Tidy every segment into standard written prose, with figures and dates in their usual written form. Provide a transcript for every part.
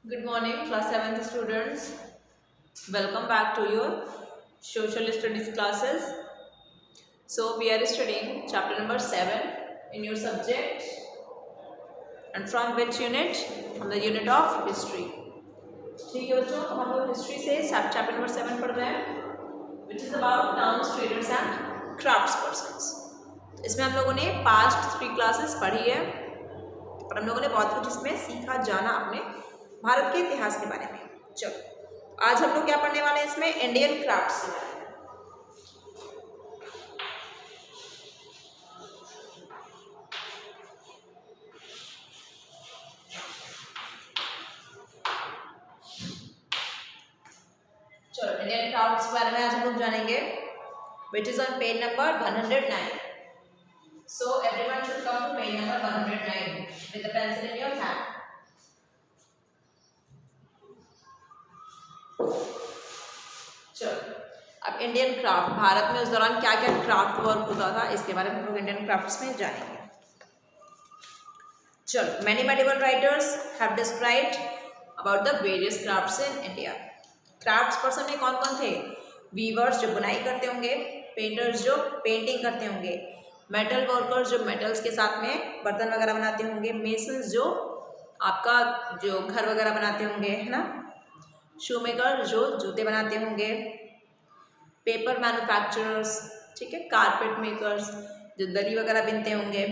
Good morning, class 7th students. Welcome back to your social studies classes. So, we are studying chapter number 7 in your subject, and from which unit? From the unit of history. ठीक है बच्चों, हम लोग history से chapter number 7 पढ़ रहे हैं, which is about towns, traders and crafts persons. इसमें हम लोगों ने पास्ट 3 क्लासेस पढ़ी है और हम लोगों ने बहुत कुछ इसमें सीखा, जाना अपने भारत के इतिहास के बारे में. चलो आज हम लोग क्या पढ़ने वाले हैं इसमें? इंडियन क्राफ्ट्स के बारे में. चलो इंडियन क्राफ्ट्स के बारे में आज हम लोग जानेंगे, which is on page number 109. So everyone should come to page number 109 with a pencil in your hand. चलो अब इंडियन क्राफ्ट, भारत में उस दौरान क्या क्या क्राफ्ट वर्क होता था इसके बारे में हम लोग इंडियन क्राफ्ट्स में जानेंगे. चलो many medieval writers have described about the various crafts in India. Crafts person में कौन कौन थे? वीवर्स जो बुनाई करते होंगे, पेंटर्स जो पेंटिंग करते होंगे, मेटल वर्कर्स जो मेटल्स के साथ में बर्तन वगैरह बनाते होंगे, मेसन्स जो आपका जो घर वगैरह बनाते होंगे, है ना, शूमेकर जो जूते बनाते होंगे, पेपर मैन्युफैक्चरर्स, ठीक है, कारपेट मेकर्स जो दरी वगैरह बिनते होंगे,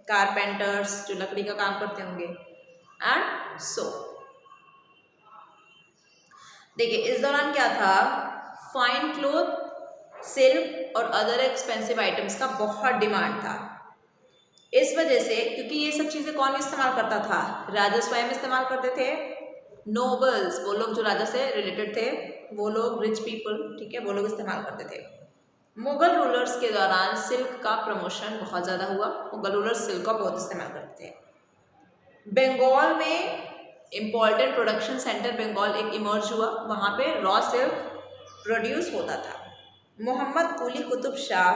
कारपेंटर्स जो लकड़ी का काम करते होंगे, एंड सो. देखिए इस दौरान क्या था, फाइन क्लोथ, सिल्क और अदर एक्सपेंसिव आइटम्स का बहुत डिमांड था. इस वजह से, क्योंकि ये सब चीज़ें कौन इस्तेमाल करता था? राजा स्वयं इस्तेमाल करते थे, नोबल्स वो लोग जो राजा से रिलेटेड थे, वो लोग रिच पीपल, ठीक है, वो लोग इस्तेमाल करते थे. मुगल रूलर्स के दौरान सिल्क का प्रमोशन बहुत ज़्यादा हुआ. मुगल रूलर्स सिल्क का बहुत इस्तेमाल करते थे. बंगाल में इम्पॉर्टेंट प्रोडक्शन सेंटर बंगाल एक इमर्ज हुआ, वहाँ पे रॉ सिल्क प्रोड्यूस होता था. Muhammad Quli Qutb Shah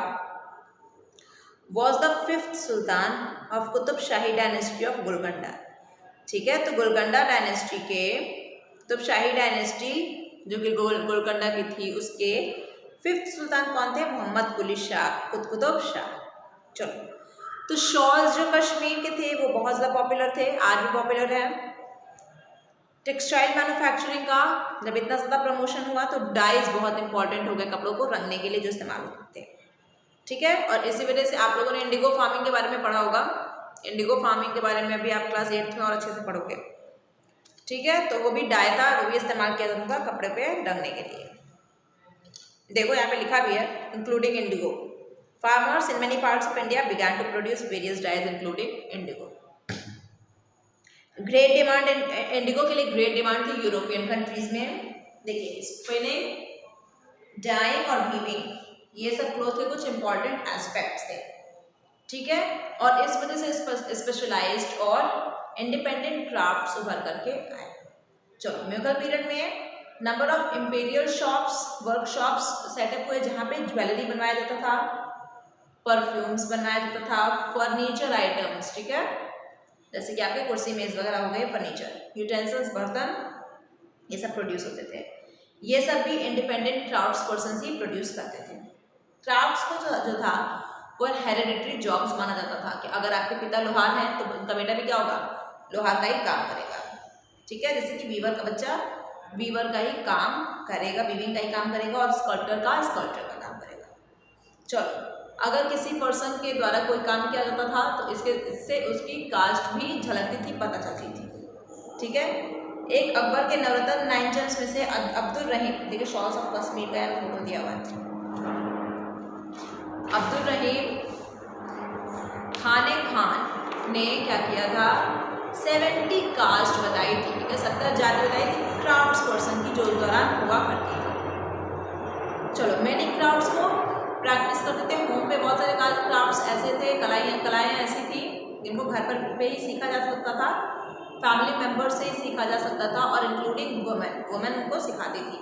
was the 5th sultan of Qutb Shahi dynasty of Golconda. ठीक है, तो गोलगंडा डायनेस्टी के, कुतुब शाही डायनेस्टी जो कि गोलगंडा की थी, उसके 5th सुल्तान कौन थे? मोहम्मद कुली शाह, कुतुब शाह. चलो तो शॉल्स जो कश्मीर के थे वो बहुत ज़्यादा पॉपुलर थे, आज भी पॉपुलर है. टेक्सटाइल मैन्युफैक्चरिंग का जब इतना ज़्यादा प्रमोशन हुआ तो डाइज बहुत इंपॉर्टेंट हो गए, कपड़ों को रंगने के लिए जो इस्तेमाल होते थे. ठीक है, और इसी वजह से आप लोगों ने इंडिगो फार्मिंग के बारे में पढ़ा होगा. इंडिगो फार्मिंग के बारे में भी आप क्लास 8th में और अच्छे से पढ़ोगे. ठीक है, तो वो भी डाई था, वो भी इस्तेमाल किया जाता था कपड़े पे रंगने के लिए. देखो यहाँ पे लिखा भी है, including indigo. Farmers in many parts of India began to produce various dyes including indigo. Great demand, indigo के लिए ग्रेट डिमांड थी यूरोपियन कंट्रीज में. देखिए स्पिनिंग, डाइंग और वीविंग, ये सब क्लॉथ के कुछ इंपॉर्टेंट एस्पेक्ट्स थे. ठीक है, और इस वजह से स्पेशलाइज्ड और इंडिपेंडेंट क्राफ्ट्स उभर करके आए. चलो मुगल पीरियड में number of imperial shops, workshops setup हुए जहाँ पे ज्वेलरी बनवाया जाता था, परफ्यूम्स बनवाया जाता था, फर्नीचर आइटम्स, ठीक है, जैसे कि आपके कुर्सी मेज वगैरह हो गए, फर्नीचर, यूटेंसिल्स, बर्तन, ये सब प्रोड्यूस होते थे. ये सब भी इंडिपेंडेंट क्राफ्ट्स पर्सन ही प्रोड्यूस करते थे. क्राफ्ट्स को जो था वो हेरिडिटरी जॉब्स माना जाता था कि अगर आपके पिता लोहार हैं तो उनका बेटा भी क्या होगा? लोहार का ही काम करेगा. ठीक है, जैसे कि वीवर का बच्चा वीवर का ही काम करेगा, वीविंग का ही काम करेगा, और स्कल्प्टर का काम करेगा. चलो अगर किसी पर्सन के द्वारा कोई काम किया जाता था तो इससे उसकी कास्ट भी झलकती थी, पता चलती थी. ठीक है, एक अकबर के नवरत्न 9 जेम्स में से अब्दुल रहीम, देखिए शॉल्स ऑफ कश्मीर का फोटो दिया हुआ है. अब्दुल रहीम खान ने क्या किया था? 70 कास्ट बताई थी, ठीक है, 70 जाति बताई थी क्राफ्ट्स पर्सन की जो उस दौरान हुआ करती थी. चलो मैनी क्राफ्ट्स को प्रैक्टिस करते थे. होम पे बहुत सारे क्राफ्ट्स ऐसे थे, कलाएँ ऐसी थी जिनको घर पर पे ही सीखा जा सकता था, फैमिली मेम्बर से ही सीखा जा सकता था, और इंक्लूडिंग वुमेन उनको सिखाती थी.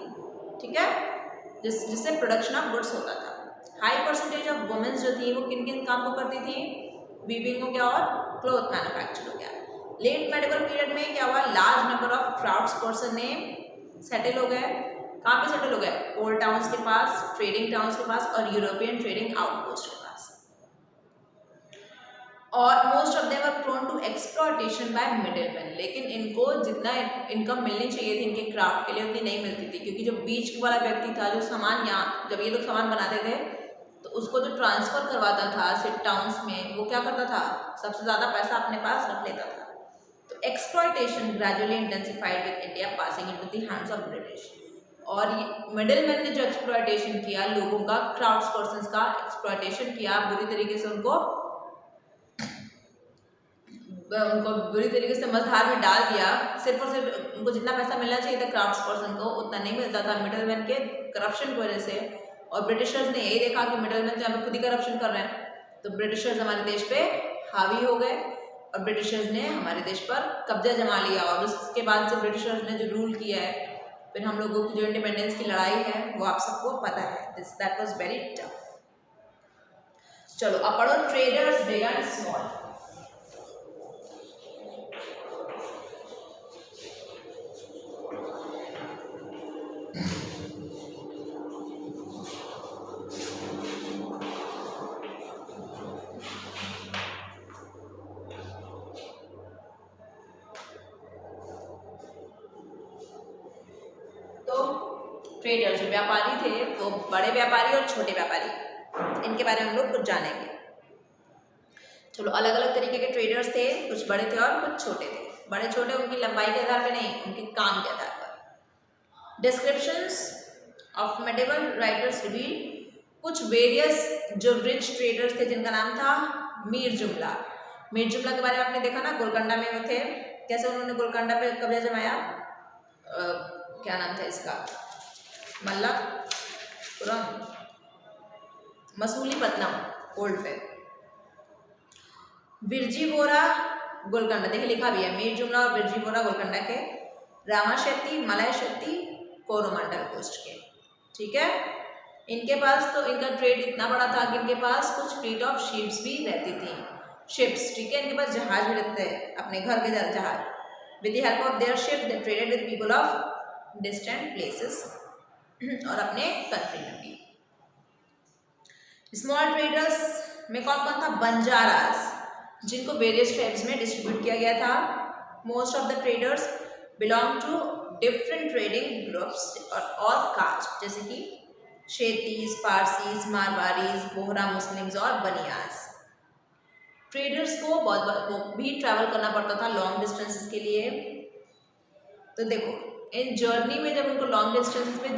ठीक है, जिससे प्रोडक्शन ऑफ गुड्स होता था. हाई परसेंटेज ऑफ वुमेन्स जो थी वो किन किन काम को करती थी? वीविंग हो गया और क्लॉथ मैन्युफैक्चर हो गया. लेट मेडिवल पीरियड में क्या हुआ, large number of crowds person ने सेटल हो गए। कहाँ पे सेटल हो गए, ओल्ड टाउन्स के पास, ट्रेडिंग टाउन्स के पास और यूरोपियन ट्रेडिंग आउटपोस्ट के पास। और most of them are prone to exploitation by middleman, लेकिन इनको जितना इनकम मिलनी चाहिए थी इनके क्राफ्ट के लिए उतनी नहीं मिलती थी, क्योंकि जो बीच वाला व्यक्ति था, जो सामान यहाँ जब ये लोग सामान बनाते थे तो उसको जो ट्रांसफर करवाता था सिटी टाउन्स में, वो क्या करता था, सबसे ज़्यादा पैसा अपने पास रख लेता था। तो exploitation gradually intensified with India passing into the hands of British. और मिडिलमैन ने जो एक्सप्लॉयटेशन किया, लोगों का, क्राउड्स पर्सन्स का एक्सप्लॉयटेशन किया, बुरी तरीके से उनको बुरी तरीके से मझधार में डाल दिया। सिर्फ और सिर्फ उनको जितना पैसा मिलना चाहिए था क्राफ्ट्स पर्सन को उतना नहीं मिलता था मिडिलमैन के करप्शन की वजह से। और ब्रिटिशर्स ने यही देखा कि मिडिलमैन जो हमें खुद ही करप्शन कर रहे हैं, तो ब्रिटिशर्स हमारे देश पे हावी हो गए और ब्रिटिशर्स ने हमारे देश पर कब्जा जमा लिया। और उसके बाद से ब्रिटिशर्स ने जो रूल किया है, फिर हम लोगों की जो इंडिपेंडेंस की लड़ाई है वो आप सबको पता है, दैट वाज वेरी टफ। चलो अब पढ़ो traders big and small. Trader जो व्यापारी थे, वो बड़े व्यापारी और छोटे व्यापारी, इनके बारे में हम लोग कुछ जानेंगे। चलो अलग अलग तरीके के ट्रेडर्स थे, कुछ बड़े थे और कुछ छोटे थे। बड़े छोटे उनकी लंबाई के आधार पे नहीं, उनके काम के आधार पर। Descriptions of medieval writers reveal कुछ वेरियस जो रिच ट्रेडर्स थे जिनका नाम था मीर जुमला। मीर जुमला के बारे में आपने देखा ना, गोलकंडा में वो थे, कैसे उन्होंने गोलकंडा पे कब्जा जमाया, क्या नाम था इसका, मल्लापुरम, मसूलीपट्टनम ओल्ड पे। विरजीवोरा गोलकंडा, देखिए लिखा भी है, मीर जुमला और विरजीवोरा गोलकंडा के, रामाशेट्टी मलायशेट्टी कोरोमंडल कोस्ट के, ठीक है। इनके पास तो इनका ट्रेड इतना बड़ा था कि इनके पास कुछ फ्लीट ऑफ शिप्स भी रहती थी, शिप्स, ठीक है। इनके पास जहाज भी रहते थे, अपने घर के जहाज। With the help of their ship they traded with people of distant places और अपने कंट्री में भी। स्मॉल ट्रेडर्स में कौन कौन था, बंजारास, जिनको वेरियस ट्राइब्स में डिस्ट्रीब्यूट किया गया था। Most of the traders belong to different trading groups और कास्ट, जैसे कि शेतीस, पारसीज, मारवाड़ीज, बोहरा मुस्लिम्स और बनियास। ट्रेडर्स को बहुत भी ट्रैवल करना पड़ता था लॉन्ग डिस्टेंसेस के लिए। तो देखो इन जर्नी में जब उनको लॉन्ग डिस्टेंस पे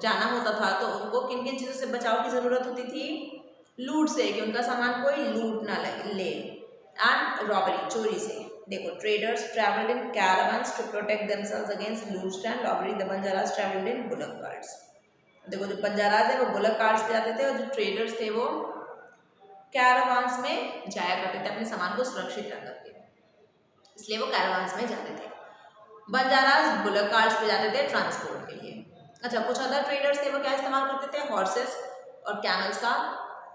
जाना होता था तो उनको किन किन चीज़ों से बचाव की ज़रूरत होती थी, लूट से, कि उनका सामान कोई लूट ना ले, एंड रॉबरी, चोरी से। देखो traders travelled in caravans to protect themselves against loot and robbery. The Banjaras travelled in bullock carts. देखो जो बंजारास है वो बुलक कार्ट्स पे जाते थे और जो ट्रेडर्स थे वो कैरावान्स में जाया करते थे अपने सामान को सुरक्षित रख करके, इसलिए वो कैरावान्स में जाते थे। बंजारास बुलक कार्ट्स पे जाते थे ट्रांसपोर्ट के लिए। अच्छा, कुछ अदर ट्रेडर्स थे वो क्या इस्तेमाल करते थे, हॉर्सेस और कैमल्स का।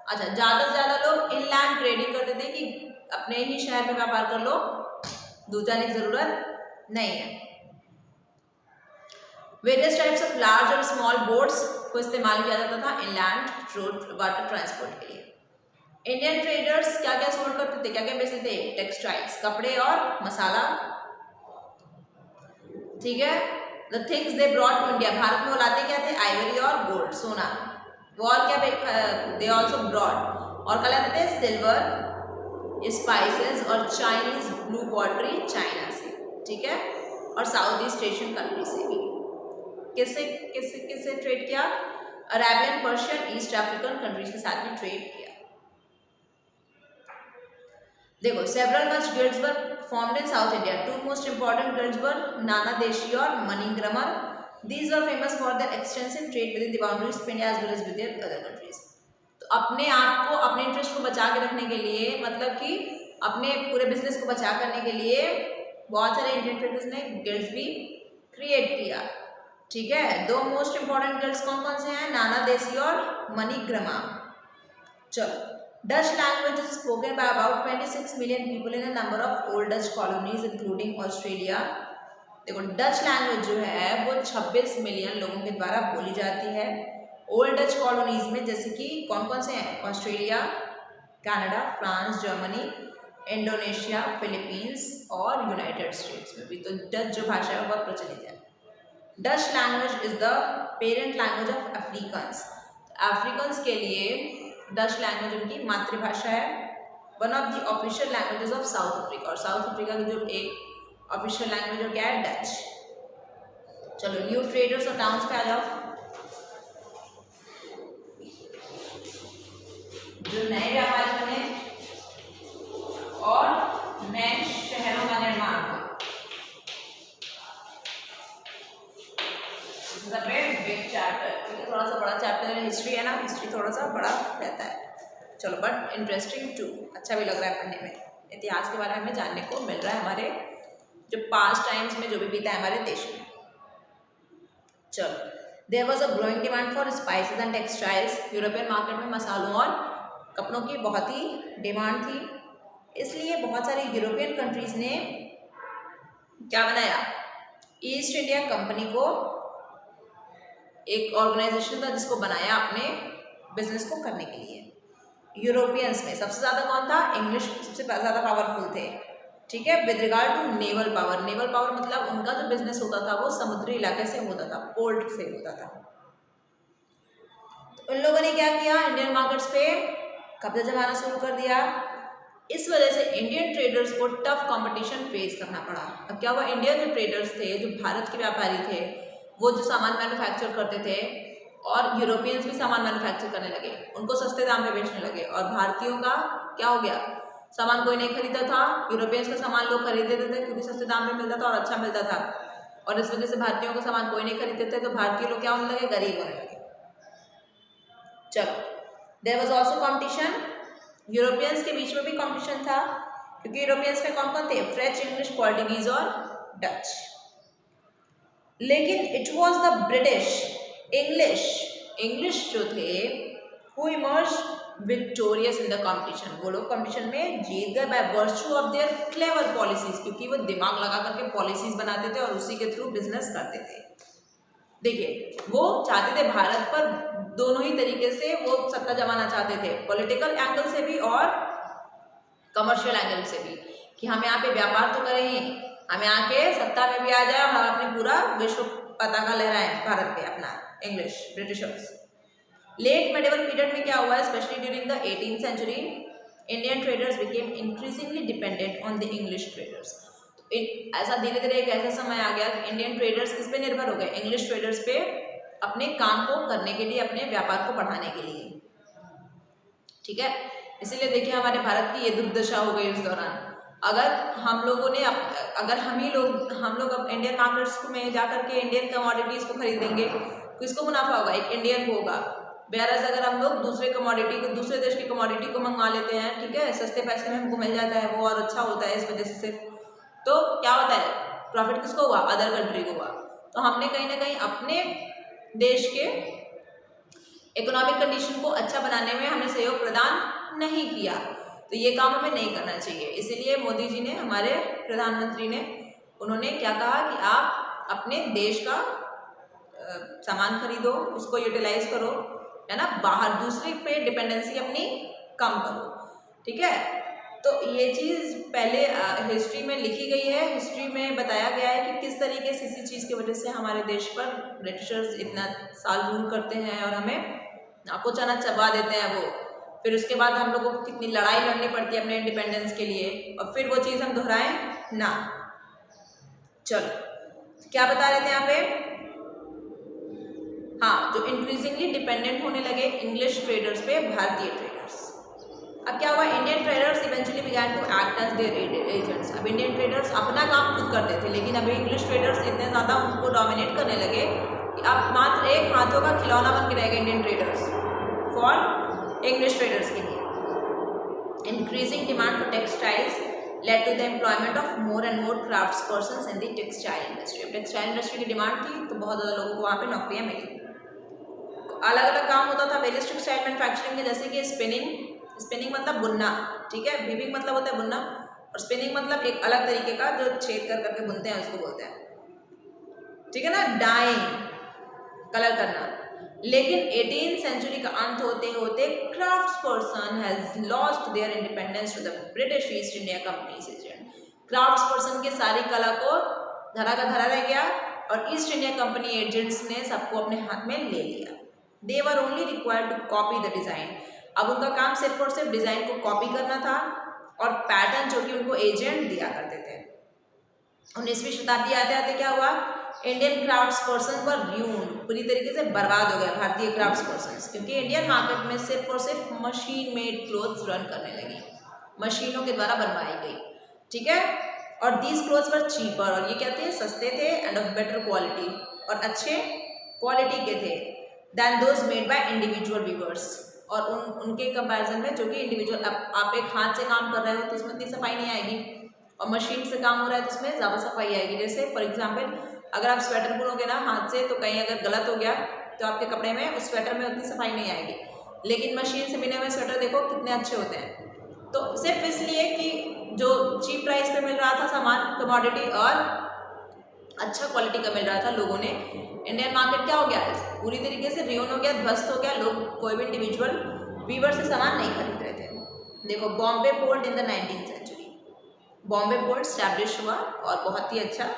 अच्छा, ज़्यादा से ज़्यादा लोग इनलैंड ट्रेडिंग करते थे कि अपने ही शहर में व्यापार कर लो, दूर जाने की ज़रूरत नहीं है। वेरियस टाइप्स ऑफ लार्ज और स्मॉल बोट्स को इस्तेमाल किया जाता था इनलैंड रोड वाटर ट्रांसपोर्ट के लिए। इंडियन ट्रेडर्स क्या क्या एक्सपोर्ट करते थे, क्या क्या बेचते थे, टेक्सटाइल्स, कपड़े और मसाला, ठीक है। The things they brought to India, Bharat में वो लाते क्या थे, आइवरी और गोल्ड, सोना। वो और क्या दे ऑल्सो ब्रॉट, और क्या लाते थे, सिल्वर, स्पाइसेस और चाइनीज ब्लू पॉटरी चाइना से, ठीक है, और साउथ ईस्ट एशियन कंट्री से भी। किससे किससे किससे ट्रेड किया, Arabian, Persian, east African countries के साथ भी ट्रेड किया। देखो several much guilds were formed in South India. Two most important guilds were Nana Deshi और Maningramar. These were famous for their extensive trade within the boundaries of India as well as with their other countries. तो अपने आप को, अपने interest को बचा के रखने के लिए, मतलब कि अपने पूरे बिजनेस को बचा करने के लिए बहुत सारे इंडियन ट्रेडर्स ने गिल्ड्स भी क्रिएट किया, ठीक है। दो मोस्ट इंपॉर्टेंट गिल्ड्स कौन कौन से हैं, नाना देशी और मणिग्रामा। चलो Dutch language is spoken by about 26 million people in a number of old Dutch colonies including Australia. देखो डच लैंग्वेज जो है वो 26 मिलियन लोगों के द्वारा बोली जाती है ओल्ड डच कॉलोनीज में, जैसे कि कौन कौन से हैं? Australia, Canada, France, Germany, Indonesia, Philippines और यूनाइटेड स्टेट्स में भी। तो डच जो भाषा है वो बहुत प्रचलित है। Dutch language is the parent language of Africans. Africans के लिए डच लैंग्वेज उनकी मातृभाषा है। One of the official languages of south Africa, और साउथ अफ्रीका की जो एक ऑफिशियल लैंग्वेज हो क्या है? डच। चलो न्यू ट्रेडर्स और टाउन्स पे आ जाओ। जो नए व्यापारी बने और नए शहरों का निर्माण हुआ। बिग चैप्टर, थोड़ा सा बड़ा चैप्टर है, हिस्ट्री है ना, हिस्ट्री थोड़ा सा बड़ा रहता है। चलो बट इंटरेस्टिंग टू, अच्छा भी लग रहा है पढ़ने में। इतिहास के बारे में हमें जानने को मिल रहा है हमारे जो पास्ट टाइम्स में जो भी बीता है हमारे देश में। चलो there was a growing demand for spices and textiles. European market में मसालों और कपड़ों की बहुत ही डिमांड थी, इसलिए बहुत सारी यूरोपियन कंट्रीज ने क्या बनाया? ईस्ट इंडिया कंपनी को एक ऑर्गेनाइजेशन था जिसको बनाया अपने बिजनेस को करने के लिए। यूरोपियंस में सबसे ज़्यादा कौन था? इंग्लिश सबसे ज़्यादा पावरफुल थे, ठीक है। With regard to naval power, naval power मतलब उनका जो बिजनेस होता था वो समुद्री इलाके से होता था, पोर्ट से होता था। तो उन लोगों ने क्या किया? इंडियन मार्केट्स पे कब्जा जमाना शुरू कर दिया। इस वजह से इंडियन ट्रेडर्स को टफ कंपटीशन फेस करना पड़ा। अब क्या हुआ? इंडियन जो ट्रेडर्स थे, जो भारत के व्यापारी थे, वो जो सामान मैन्युफैक्चर करते थे और यूरोपियंस भी सामान मैन्युफैक्चर करने लगे, उनको सस्ते दाम पे बेचने लगे। और भारतीयों का क्या हो गया? सामान कोई नहीं खरीदा था, यूरोपियंस का सामान लोग खरीद लेते थे क्योंकि सस्ते दाम में मिलता था और अच्छा मिलता था, और इस वजह से भारतीयों का सामान कोई नहीं खरीदते थे, तो भारतीय लोग क्या होने लगे? गरीब होने लगे। चलो there was also competition, Europeans के बीच में भी कंपटीशन था, क्योंकि यूरोपियंस में कौन कौन थे? फ्रेंच, इंग्लिश, पोर्टुगीज और डच। लेकिन it was the British, English जो थे who emerged victorious in the competition. वो लोग कंपटीशन में जीत गए by virtue of their clever policies, क्योंकि वो दिमाग लगा करके पॉलिसीज बनाते थे और उसी के थ्रू बिजनेस करते थे। देखिए वो चाहते थे भारत पर दोनों ही तरीके से वो सत्ता जमाना चाहते थे, पॉलिटिकल एंगल से भी और कमर्शियल एंगल से भी, कि हम यहाँ पे व्यापार तो करें ही, हम यहाँ के सत्ता में भी आ जाए और हम अपने पूरा विश्व पताका लहराएं भारत पे अपना, English Britishers. Late medieval period में क्या हुआ? Specially during the 18th century, Indian traders became increasingly dependent on the English traders. ऐसा धीरे धीरे एक ऐसा समय आ गया कि इंडियन ट्रेडर्स किस पे निर्भर हो गए? इंग्लिश ट्रेडर्स पे, अपने काम को करने के लिए, अपने व्यापार को बढ़ाने के लिए, ठीक है। इसीलिए देखिए हमारे भारत की ये दुर्दशा हो गई उस दौरान। अगर हम लोगों ने हम लोग अब इंडियन मार्केट्स में जा करके इंडियन कमोडिटीज़ को खरीदेंगे, किसको मुनाफा होगा? एक इंडियन को होगा। बेहरस अगर हम लोग दूसरे कमोडिटी को, दूसरे देश की कमोडिटी को मंगवा लेते हैं, ठीक है, सस्ते पैसे में हमको मिल जाता है, वो और अच्छा होता है इस वजह से सिर्फ, तो क्या होता है? प्रॉफिट किसको हुआ? अदर कंट्री को हुआ। तो हमने कहीं ना कहीं अपने देश के इकोनॉमिक कंडीशन को अच्छा बनाने में हमने सहयोग प्रदान नहीं किया, तो ये काम हमें नहीं करना चाहिए। इसीलिए मोदी जी ने, हमारे प्रधानमंत्री ने, उन्होंने क्या कहा कि आप अपने देश का सामान खरीदो, उसको यूटिलाइज करो, है ना, बाहर दूसरे पे डिपेंडेंसी अपनी कम करो, ठीक है। तो ये चीज़ पहले हिस्ट्री में लिखी गई है, हिस्ट्री में बताया गया है कि किस तरीके से इसी चीज़ की वजह से हमारे देश पर ब्रिटिशर्स इतना साल रूल करते हैं और हमें आपको चना चबा देते हैं वो, फिर उसके बाद हम लोगों को कितनी लड़ाई लड़नी पड़ती है अपने इंडिपेंडेंस के लिए, और फिर वो चीज़ हम दोहराएं ना। चलो क्या बता रहे थे यहाँ पे? हाँ, जो इंक्रीजिंगली डिपेंडेंट होने लगे इंग्लिश ट्रेडर्स पे भारतीय ट्रेडर्स। अब क्या हुआ? Indian traders eventually began to act as their agents. अब इंडियन ट्रेडर्स अपना काम खुद करते थे, लेकिन अभी इंग्लिश ट्रेडर्स इतने ज़्यादा उनको डोमिनेट करने लगे कि अब मात्र एक हाथों का खिलौना बन के रह गए Indian traders for English traders के लिए। Increasing demand for textiles led to the employment of more and more crafts persons in the textile industry। अब टेक्सटाइल इंडस्ट्री की डिमांड थी तो बहुत ज़्यादा लोगों को वहाँ पे नौकरियाँ मिली। अलग अलग काम होता था वेरियस टेक्सटाइल मैन्युफैक्चरिंग के, जैसे कि स्पिनिंग मतलब बुनना, ठीक है। वीविंग मतलब होता है बुनना, और स्पिनिंग मतलब एक अलग तरीके का जो छेद कर करके बुनते हैं उसको बोलते हैं, ठीक है ना। डाइंग कलर करना। लेकिन 18th सेंचुरी का अंत होते होते crafts person has lost their independence to the British East India company's agent. Crafts person के सारी कला को धरा का धरा रह गया और ईस्ट इंडिया कंपनी एजेंट्स ने सबको अपने हाथ में ले लिया। They were only required to copy the design. अब उनका काम सिर्फ और सिर्फ डिज़ाइन को कॉपी करना था और पैटर्न जो कि उनको एजेंट दिया करते थे। 19वीं शताब्दी आते आते क्या हुआ, इंडियन क्राफ्ट्स पर्सन पर र्यून पूरी तरीके से बर्बाद हो गया भारतीय क्राफ्ट्स पर्सन, क्योंकि इंडियन मार्केट में सिर्फ और सिर्फ मशीन मेड क्लोथ्स रन करने लगी, मशीनों के द्वारा बनवाई गई, ठीक है। और दीज क्लोथ्स वर चीपर, और ये क्या थे, सस्ते थे एंड ऑफ बेटर क्वालिटी, और अच्छे क्वालिटी के थे than those made by individual weavers, और उनके कंपैरिजन में जो कि इंडिविजुअल, आप एक हाथ से काम कर रहे हो तो इसमें इतनी सफाई नहीं आएगी, और मशीन से काम हो रहा है तो इसमें ज़्यादा सफाई आएगी। जैसे फॉर एग्जांपल अगर आप स्वेटर बुनोगे ना हाथ से, तो कहीं अगर गलत हो गया तो आपके कपड़े में, उस स्वेटर में उतनी सफाई नहीं आएगी, लेकिन मशीन से बुने हुए स्वेटर देखो कितने अच्छे होते हैं। तो सिर्फ इसलिए कि जो चीप प्राइस पे मिल रहा था सामान, कमोडिटी, और अच्छा क्वालिटी का मिल रहा था, लोगों ने, इंडियन मार्केट क्या हो गया, पूरी तरीके से रियोन हो गया, ध्वस्त हो गया। लोग कोई भी इंडिविजुअल वीवर से सामान नहीं खरीद रहे थे। देखो Bombay port in the 19th century, Bombay port establish हुआ और बहुत ही अच्छा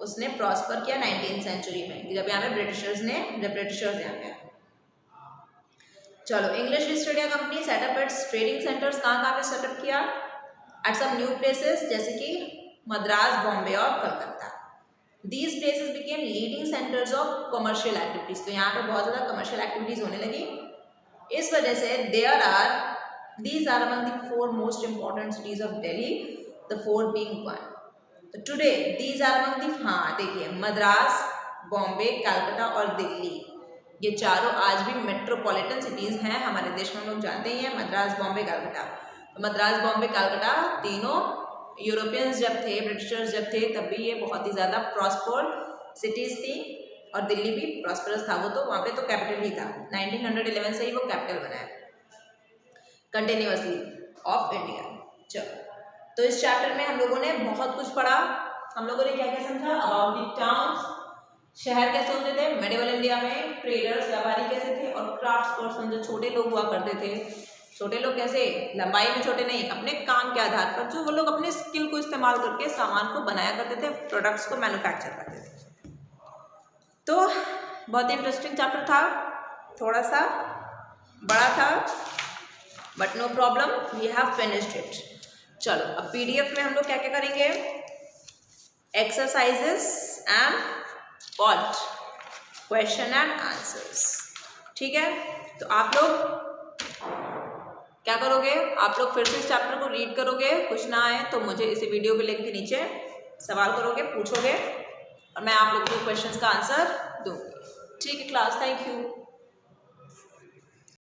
उसने प्रॉस्पर किया 19th सेंचुरी में, जब यहाँ पे ब्रिटिशर्स यहाँ पे। चलो, English east India company setup it's trading centres कहाँ पे सेटअप किया, एट सम न्यू प्लेसेस जैसे कि मद्रास, बॉम्बे और Calcutta. These places became leading centers of commercial activities, तो यहाँ पे बहुत ज़्यादा कमर्शियल एक्टिविटीज़ होने लगी। इस वजह से these are among the 4 most important cities of Delhi, the 4 being one. तो today these are among the, हाँ देखिए, मद्रास, बॉम्बे, कलकत्ता और दिल्ली, ये चारों आज भी मेट्रोपॉलिटन सिटीज़ हैं हमारे देश में, हम लोग जानते ही हैं, मद्रास, बॉम्बे, कलकत्ता। तो मद्रास, बॉम्बे, कलकत्ता तीनों यूरोपियंस जब थे, ब्रिटिशर्स जब थे, तब भी ये बहुत ही ज़्यादा प्रॉस्पर सिटीज़ थी, और दिल्ली भी प्रॉस्परस था। वो तो वहाँ पे तो कैपिटल ही था, 1911 से ही वो कैपिटल बना है कंटिन्यूअसली ऑफ इंडिया। चलो, तो इस चैप्टर में हम लोगों ने बहुत कुछ पढ़ा। हम लोगों ने क्या क्या समझा, अबाउट द टाउन्स, शहर कैसे होते थे मेडिवल इंडिया में, ट्रेडर्स व्यापारी कैसे थे, और क्राफ्ट्स पर्सन जो छोटे लोग हुआ करते थे। छोटे लोग कैसे, लंबाई में छोटे नहीं, अपने काम के आधार पर जो वो लोग अपने स्किल को इस्तेमाल करके सामान को बनाया करते थे, प्रोडक्ट्स को मैन्युफैक्चर करते थे। तो बहुत ही इंटरेस्टिंग चैप्टर था, थोड़ा सा बड़ा था, but no problem, we have finished it. चलो, अब पीडीएफ में हम लोग क्या क्या करेंगे, exercises and what, question and answers, ठीक है। तो आप लोग क्या करोगे, आप लोग फिर से इस चैप्टर को रीड करोगे, कुछ ना आए तो मुझे इसी वीडियो के लिंक के नीचे सवाल करोगे, पूछोगे, और मैं आप लोग को क्वेश्चंस का आंसर दूंगी, ठीक है क्लास, थैंक यू।